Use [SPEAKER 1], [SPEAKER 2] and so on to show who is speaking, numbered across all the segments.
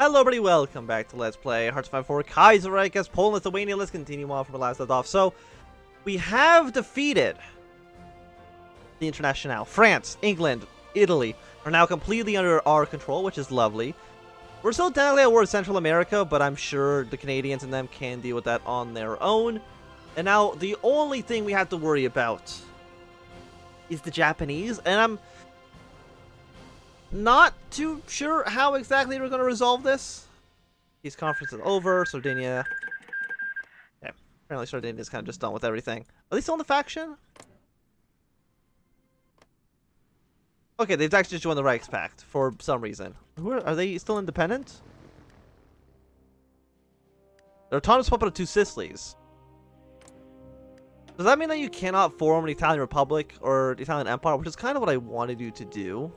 [SPEAKER 1] Hello everybody, welcome back to Let's Play HOI4 Kaiserreich as Polish-Lithuania. Let's continue on from where we last left off. So, we have defeated the internationale. France, England, Italy are now completely under our control, which is lovely. We're still technically at war with Central America, but I'm sure the Canadians and them can deal with that on their own. And now, the only thing we have to worry about is the Japanese, and I'm not too sure how exactly we're going to resolve this. Peace conference is over. Sardinia. Yeah, apparently Sardinia is kind of just done with everything. Are they still in the faction? Okay, they've actually just joined the Reichspakt for some reason. Are they still independent? They're autonomous puppet of two Sicilies. Does that mean that you cannot form an Italian Republic or the Italian Empire, which is kind of what I wanted you to do?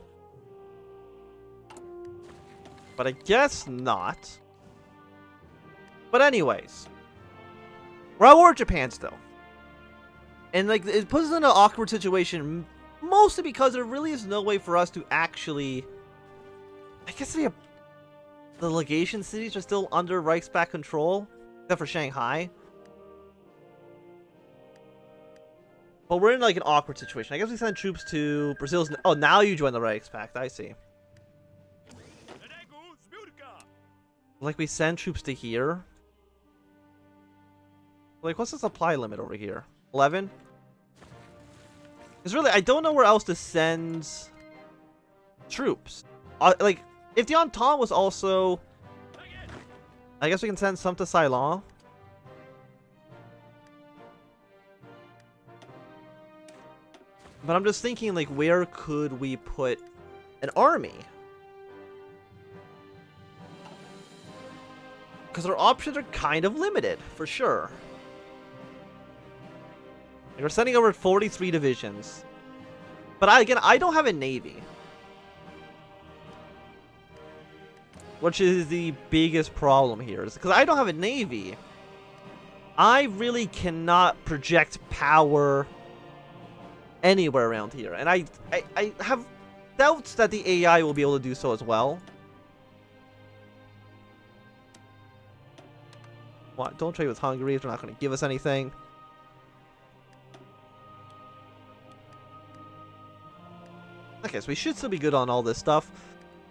[SPEAKER 1] But I guess not. But anyways, we're at war with Japan still. And like, it puts us in an awkward situation, mostly because there really is no way for us to actually... I guess the legation cities are still under Reichspakt control, except for Shanghai. But we're in like an awkward situation. I guess we send troops to Brazil's... Oh, now you join the Reichspakt, I see. Like, we send troops to here. Like, what's the supply limit over here? 11? Because really, I don't know where else to send troops. Like, if the Entente was also... I guess we can send some to Ceylon. But I'm just thinking, like, where could we put an army? Because our options are kind of limited, for sure. Like, we're sending over 43 divisions. But I don't have a navy. Which is the biggest problem here. Is because I don't have a navy, I really cannot project power anywhere around here. And I have doubts that the AI will be able to do so as well. What? Don't trade with Hungary if they're not going to give us anything. Okay, so we should still be good on all this stuff.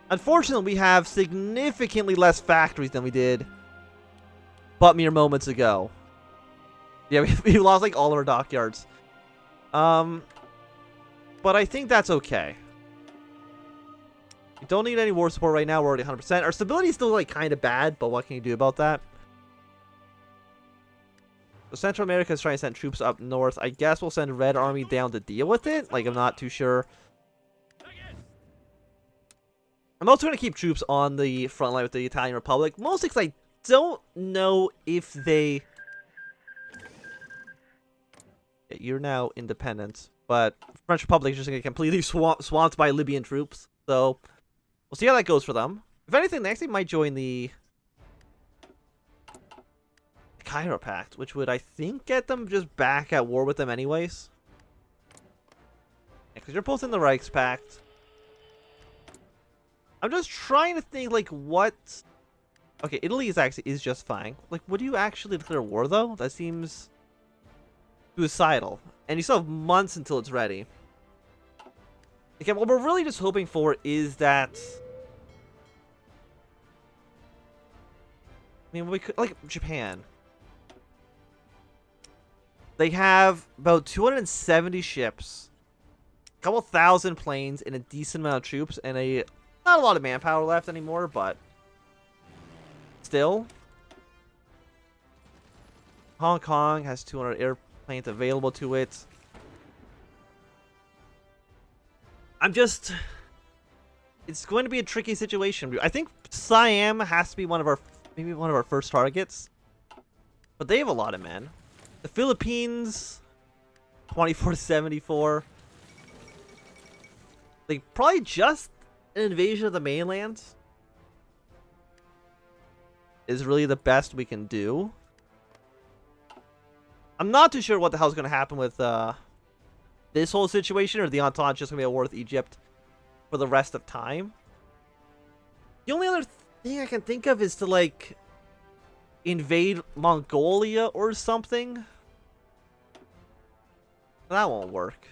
[SPEAKER 1] Unfortunately, we have significantly less factories than we did but mere moments ago. Yeah, we lost like all of our dockyards. But I think that's okay. We don't need any war support right now. We're already 100%. Our stability is still like kind of bad, but what can you do about that? So Central America is trying to send troops up north. I guess we'll send Red Army down to deal with it. Like, I'm not too sure. I'm also going to keep troops on the front line with the Italian Republic. Mostly because I don't know if they... Yeah, you're now independent. But French Republic is just going to get completely swamped by Libyan troops. So, we'll see how that goes for them. If anything, they actually might join the Kaiserreich, which would, I think, get them just back at war with them anyways. Yeah, because you're both in the Reichspakt. I'm just trying to think, like, what... Okay, Italy is just fine. Like, would you actually declare war, though? That seems suicidal. And you still have months until it's ready. Again, what we're really just hoping for is that... I mean, we could... Like, Japan. They have about 270 ships, a couple thousand planes, and a decent amount of troops, and not a lot of manpower left anymore, but still. Hong Kong has 200 airplanes available to it. It's going to be a tricky situation. I think Siam has to be maybe one of our first targets, but they have a lot of men. The Philippines, 24 to 74. Like, probably just an invasion of the mainland is really the best we can do. I'm not too sure what the hell's going to happen with this whole situation, or the Entente just going to be at war with Egypt for the rest of time. The only other thing I can think of is to, like, invade Mongolia or something. That won't work.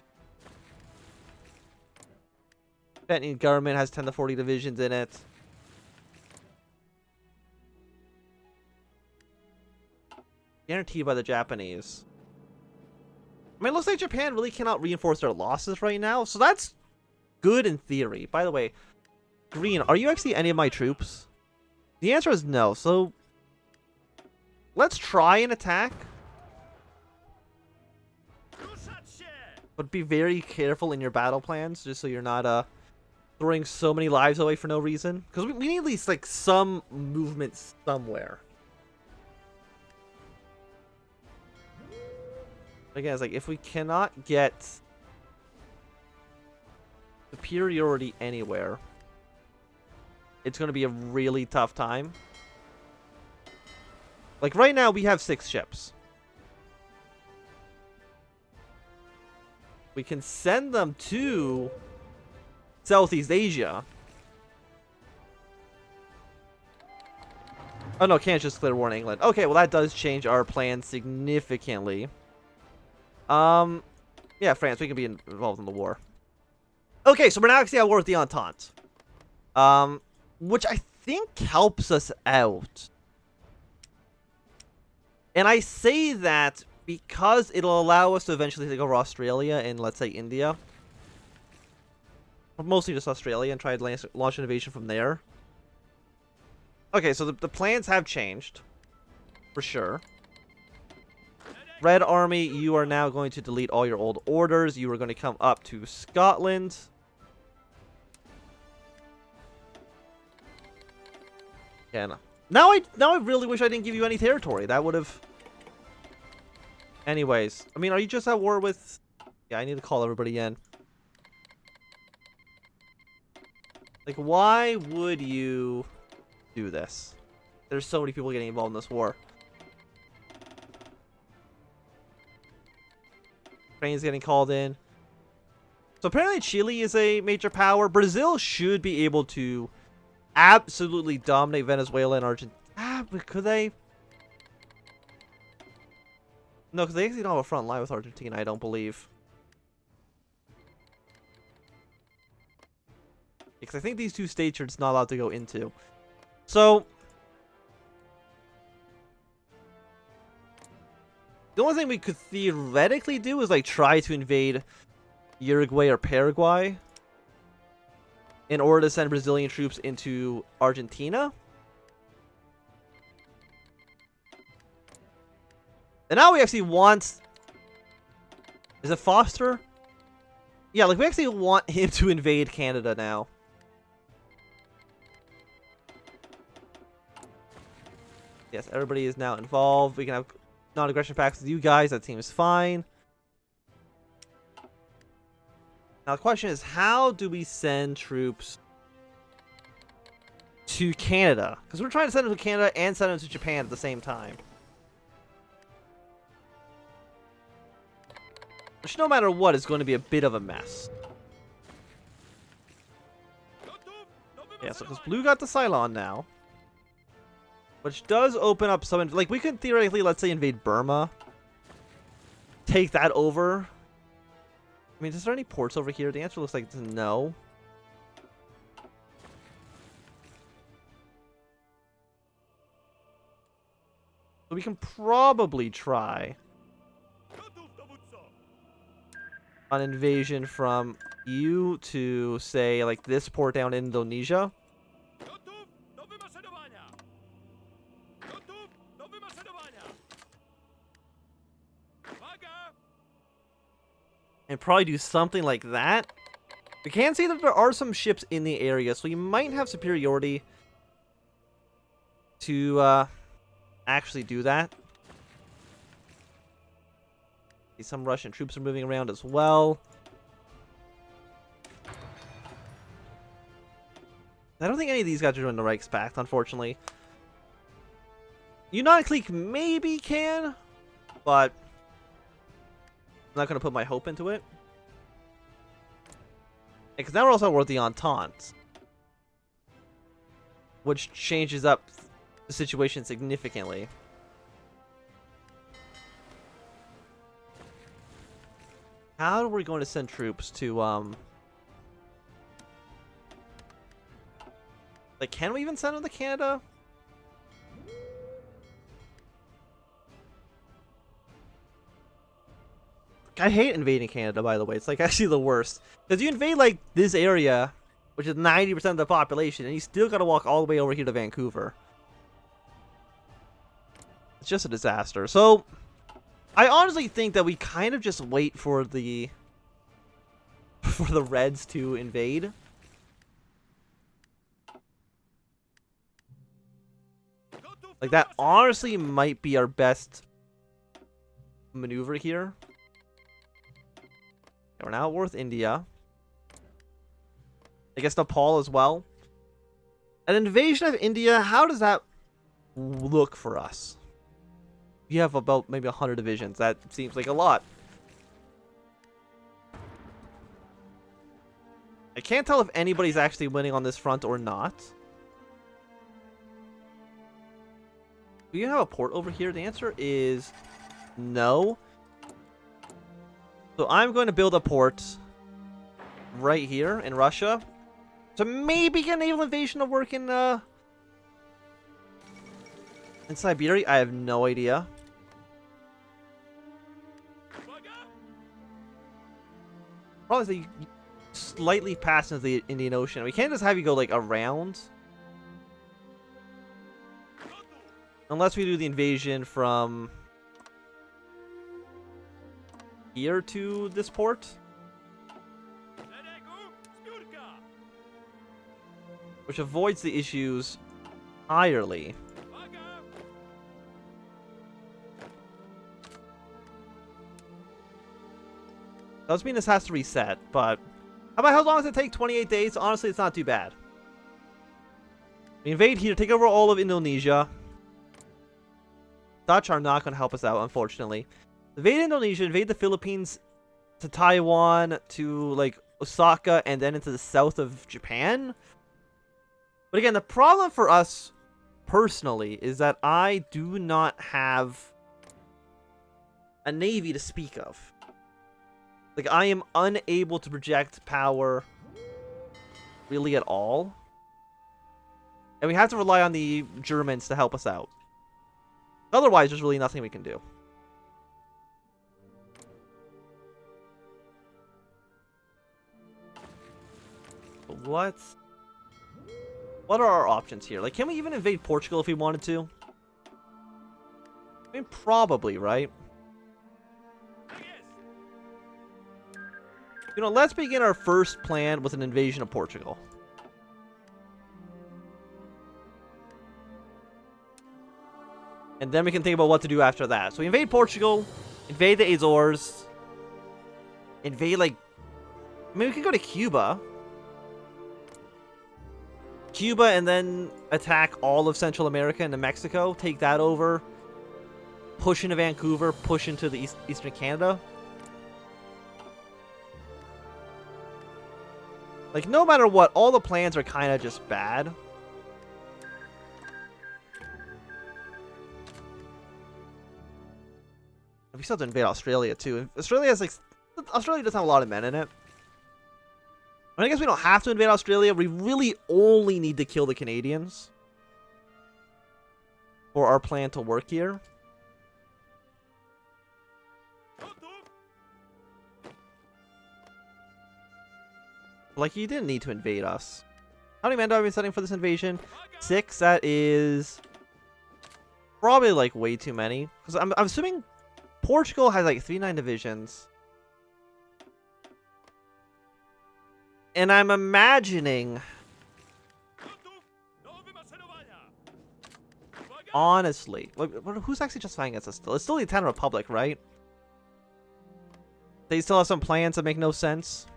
[SPEAKER 1] Tibetan government has 10 to 40 divisions in it. Guaranteed by the Japanese. I mean, it looks like Japan really cannot reinforce their losses right now, so that's good in theory. By the way, Green, are you actually any of my troops? The answer is no, so let's try and attack. But be very careful in your battle plans, just so you're not throwing so many lives away for no reason. Because we need at least, like, some movement somewhere. Again, it's like, if we cannot get superiority anywhere, it's going to be a really tough time. Like, right now, we have 6 ships. We can send them to Southeast Asia. Oh, no, can't just declare war in England. Okay, well, that does change our plan significantly. Yeah, France, we can be involved in the war. Okay, so we're now actually at war with the Entente. Which I think helps us out. And I say that because it'll allow us to eventually take over Australia and, let's say, India. Mostly just Australia, and try to launch an invasion from there. Okay, so the plans have changed. For sure. Red Army, you are now going to delete all your old orders. You are going to come up to Scotland. Yeah, now I really wish I didn't give you any territory. That would have... Anyways, I mean, are you just at war with... Yeah, I need to call everybody in. Like, why would you do this? There's so many people getting involved in this war. Ukraine's getting called in. So apparently Chile is a major power. Brazil should be able to absolutely dominate Venezuela and Argentina. But could they? No, because they actually don't have a front line with Argentina, I don't believe. Because I think these two states are just not allowed to go into. So the only thing we could theoretically do is, like, try to invade Uruguay or Paraguay in order to send Brazilian troops into Argentina. And now we actually want... Is it Foster? Yeah, like, we actually want him to invade Canada now. Yes, everybody is now involved. We can have non-aggression pacts with you guys. That seems fine. Now the question is, how do we send troops to Canada? Because we're trying to send them to Canada and send them to Japan at the same time. Which, no matter what, is going to be a bit of a mess. Yeah, so because Blue got the Cylon now. Which does open up some... Like, we could theoretically, let's say, invade Burma. Take that over. I mean, is there any ports over here? The answer looks like it's no. So we can probably try an invasion from you to, say, like, this port down in Indonesia. And probably do something like that. We can see that there are some ships in the area, so we might have superiority to actually do that. Some Russian troops are moving around as well. I don't think any of these guys are doing the Reichspakt, unfortunately. United Clique maybe can, but I'm not going to put my hope into it. Because now we're also at war with the Entente. which changes up the situation significantly. How are we going to send troops to, like, can we even send them to Canada? I hate invading Canada, by the way. It's, like, actually the worst. Because you invade, like, this area, which is 90% of the population, and you still gotta walk all the way over here to Vancouver. It's just a disaster. So, I honestly think that we kind of just wait for the Reds to invade. Like, that honestly might be our best maneuver here. Okay, we're now at war with India. I guess Nepal as well. An invasion of India, how does that look for us? You have about maybe 100 divisions. That seems like a lot. I can't tell if anybody's actually winning on this front or not. Do you have a port over here? The answer is no. So I'm going to build a port right here in Russia. So maybe get a naval invasion to work in Siberia. I have no idea. Probably slightly past into the Indian Ocean. We can't just have you go, like, around. Unless we do the invasion from here to this port. Which avoids the issues entirely. Does mean this has to reset, but how long does it take? 28 days? Honestly, it's not too bad. We invade here, take over all of Indonesia. Dutch are not going to help us out, unfortunately. Invade Indonesia, invade the Philippines, to Taiwan, to, like, Osaka, and then into the south of Japan. But again, the problem for us, personally, is that I do not have a navy to speak of. Like, I am unable to project power really at all. And we have to rely on the Germans to help us out. Otherwise, there's really nothing we can do. But what are our options here? Like, can we even invade Portugal if we wanted to? I mean, probably, right? You know, let's begin our first plan with an invasion of Portugal. And then we can think about what to do after that. So we invade Portugal, invade the Azores, invade, like, I mean, we could go to Cuba. Cuba, and then attack all of Central America and Mexico, take that over, push into Vancouver, push into the Eastern Canada. Like, no matter what, all the plans are kind of just bad. We still have to invade Australia, too. Australia has, like, Australia doesn't have a lot of men in it. I guess we don't have to invade Australia. We really only need to kill the Canadians for our plan to work here. Like, you didn't need to invade us. How many men do I be setting for this invasion? 6. That is probably, like, way too many. Because I'm assuming Portugal has, like, 3-9 divisions. And I'm imagining, honestly, who's actually justifying against us still? It's still the Italian Republic, right? They still have some plans that make no sense.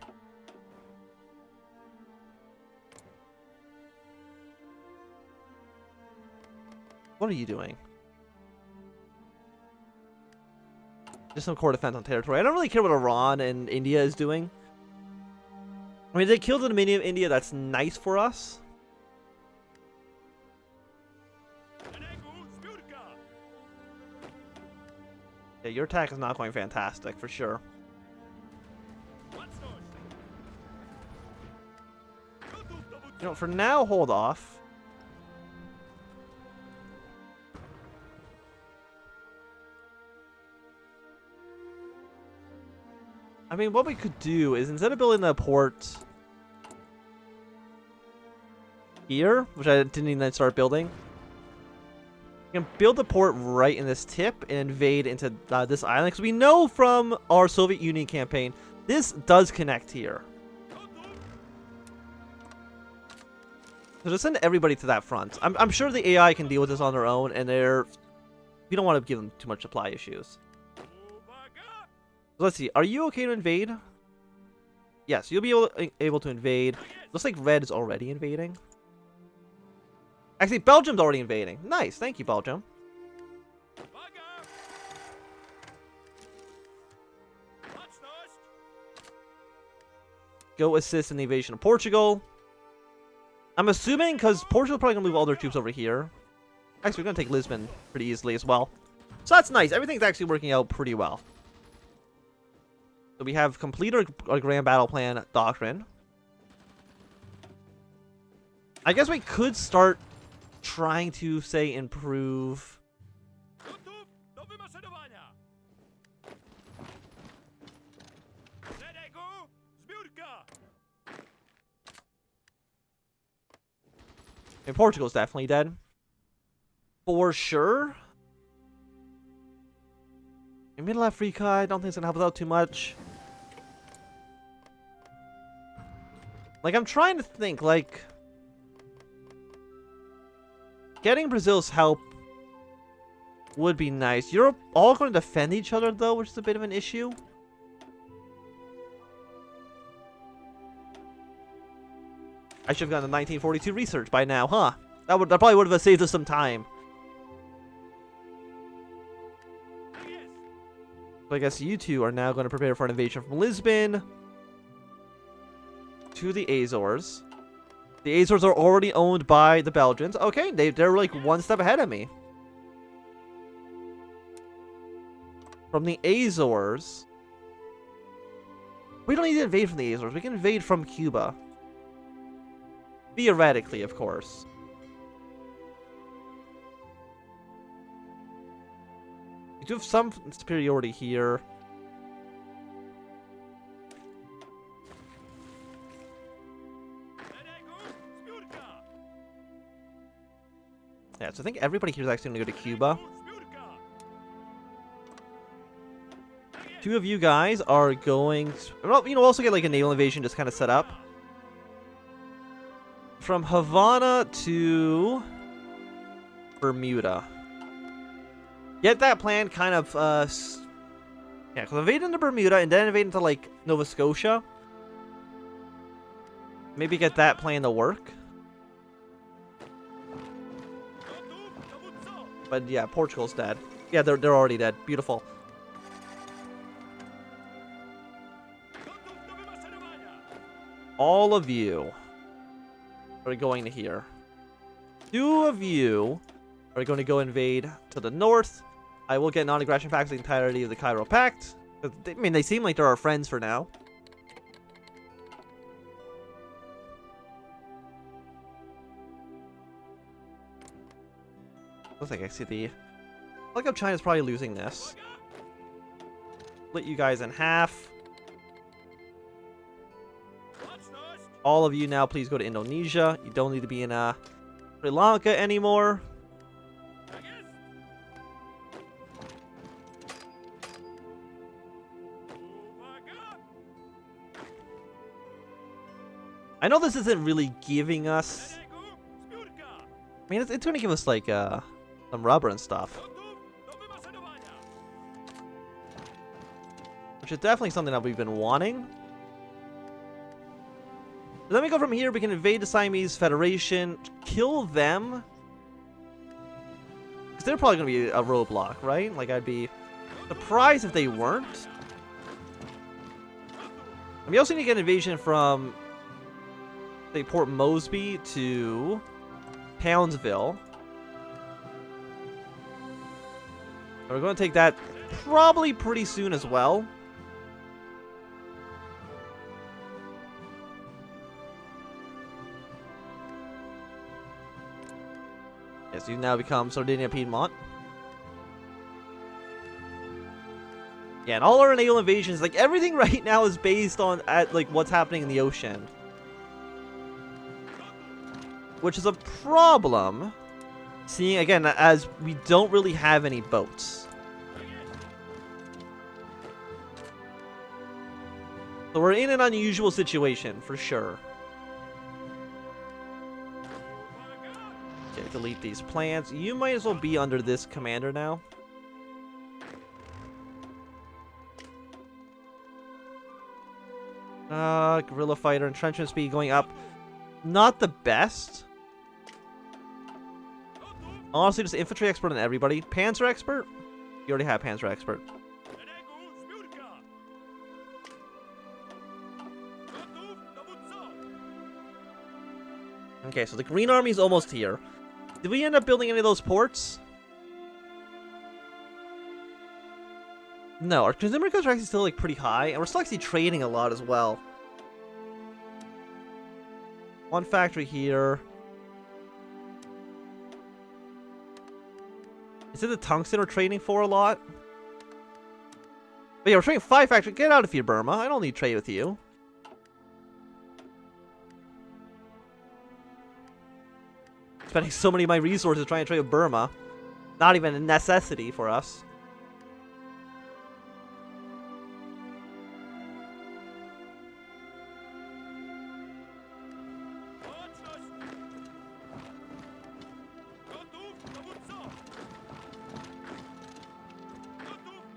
[SPEAKER 1] What are you doing? Just some core defense on territory. I don't really care what Iran and India is doing. I mean, they killed the Dominion of India. That's nice for us. Yeah, your attack is not going fantastic, for sure. You know, for now, hold off. I mean, what we could do is, instead of building the port here, which I didn't even start building, we can build the port right in this tip and invade into this island. Because we know from our Soviet Union campaign, this does connect here. So just send everybody to that front. I'm sure the AI can deal with this on their own, and we don't want to give them too much supply issues. So let's see. Are you okay to invade? Yes, you'll be able to invade. Looks like Red is already invading. Actually, Belgium's already invading. Nice. Thank you, Belgium. Go assist in the invasion of Portugal. I'm assuming because Portugal's probably going to move all their troops over here. Actually, we're going to take Lisbon pretty easily as well. So that's nice. Everything's actually working out pretty well. So we have completed our grand battle plan doctrine. I guess we could start trying to, say, improve... I mean, Portugal's definitely dead. For sure. In Middle Africa, I don't think it's going to help us out too much. Like, I'm trying to think, like... Getting Brazil's help would be nice. You're all going to defend each other, though, which is a bit of an issue. I should have gotten the 1942 research by now, huh? That probably would have saved us some time. So I guess you two are now going to prepare for an invasion from Lisbon to the Azores. The Azores are already owned by the Belgians. Okay, they're like one step ahead of me. From the Azores... We don't need to invade from the Azores. We can invade from Cuba. Theoretically, of course. We do have some superiority here. Yeah, so I think everybody here is actually going to go to Cuba. Two of you guys are going to... Well, you know, also get like a naval invasion just kind of set up. From Havana to Bermuda. Get that plan kind of, yeah, because invade into Bermuda and then invade into, like, Nova Scotia. Maybe get that plan to work. But, yeah, Portugal's dead. Yeah, they're already dead. Beautiful. All of you are going to here. Two of you are going to go invade to the north. I will get non-aggression pacts the entirety of the Cairo Pact. I mean, they seem like they're our friends for now. Looks like I see the... I like how China's probably losing this. Split you guys in half. All of you now, please go to Indonesia. You don't need to be in Sri Lanka anymore. I know this isn't really giving us... I mean, it's going to give us, like, some rubber and stuff. Which is definitely something that we've been wanting. Then we go from here, we can invade the Siamese Federation, kill them. Because they're probably going to be a roadblock, right? Like, I'd be surprised if they weren't. And we also need to get an invasion from, say, Port Moresby to Townsville. We're going to take that probably pretty soon as well. Yes, you now become Sardinia Piedmont. Yeah, and all our naval invasions, like everything right now is based on like what's happening in the ocean. Which is a problem, seeing again as we don't really have any boats. So we're in an unusual situation for sure. Okay, delete these plans. You might as well be under this commander now. Guerrilla fighter, entrenchment speed going up. Not the best. Honestly, just infantry expert on everybody. Panzer expert? You already have Panzer expert. Okay, so the Green Army is almost here. Did we end up building any of those ports? No, our consumer goods are actually still like pretty high, and we're still actually trading a lot as well. One factory here. Is it the tungsten we're trading for a lot? But yeah, we're trading 5 factories. Get out of here, Burma. I don't need trade with you. Spending so many of my resources trying to trade with Burma. Not even a necessity for us.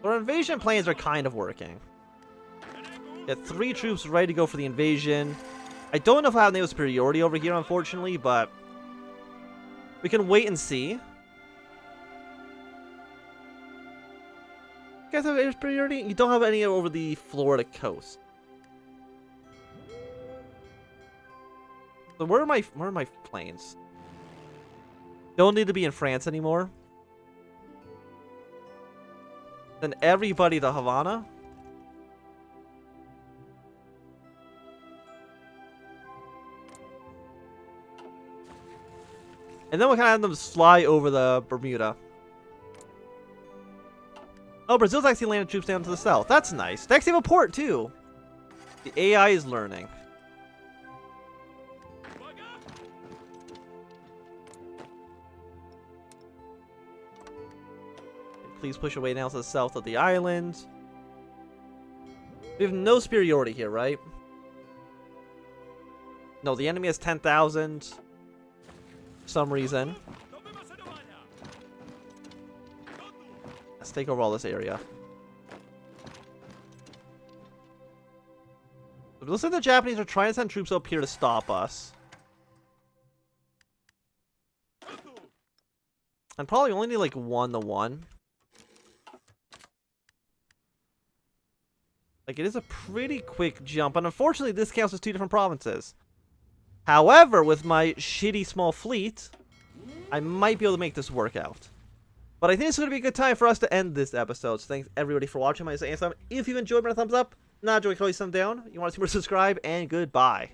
[SPEAKER 1] Our invasion plans are kind of working. Got 3 troops ready to go for the invasion. I don't know if I have naval superiority over here, unfortunately, but we can wait and see. You guys have naval superiority? You don't have any over the Florida coast. So where are my planes? Don't need to be in France anymore. Then everybody to Havana. And then we'll kind of have them fly over the Bermuda. Oh, Brazil's actually landed troops down to the south. That's nice. They actually have a port, too. The AI is learning. Please push away now to the south of the island. We have no superiority here, right? No, the enemy has 10,000. For some reason. Let's take over all this area. It looks like the Japanese are trying to send troops up here to stop us. And probably only need like 1-to-1. Like, it is a pretty quick jump, and unfortunately this counts as 2 different provinces. However, with my shitty small fleet, I might be able to make this work out. But I think it's going to be a good time for us to end this episode. So thanks everybody for watching. My name is Ansem. If you enjoyed, give me a thumbs up. Not enjoyed, thumb down. You want to see more, subscribe, and goodbye.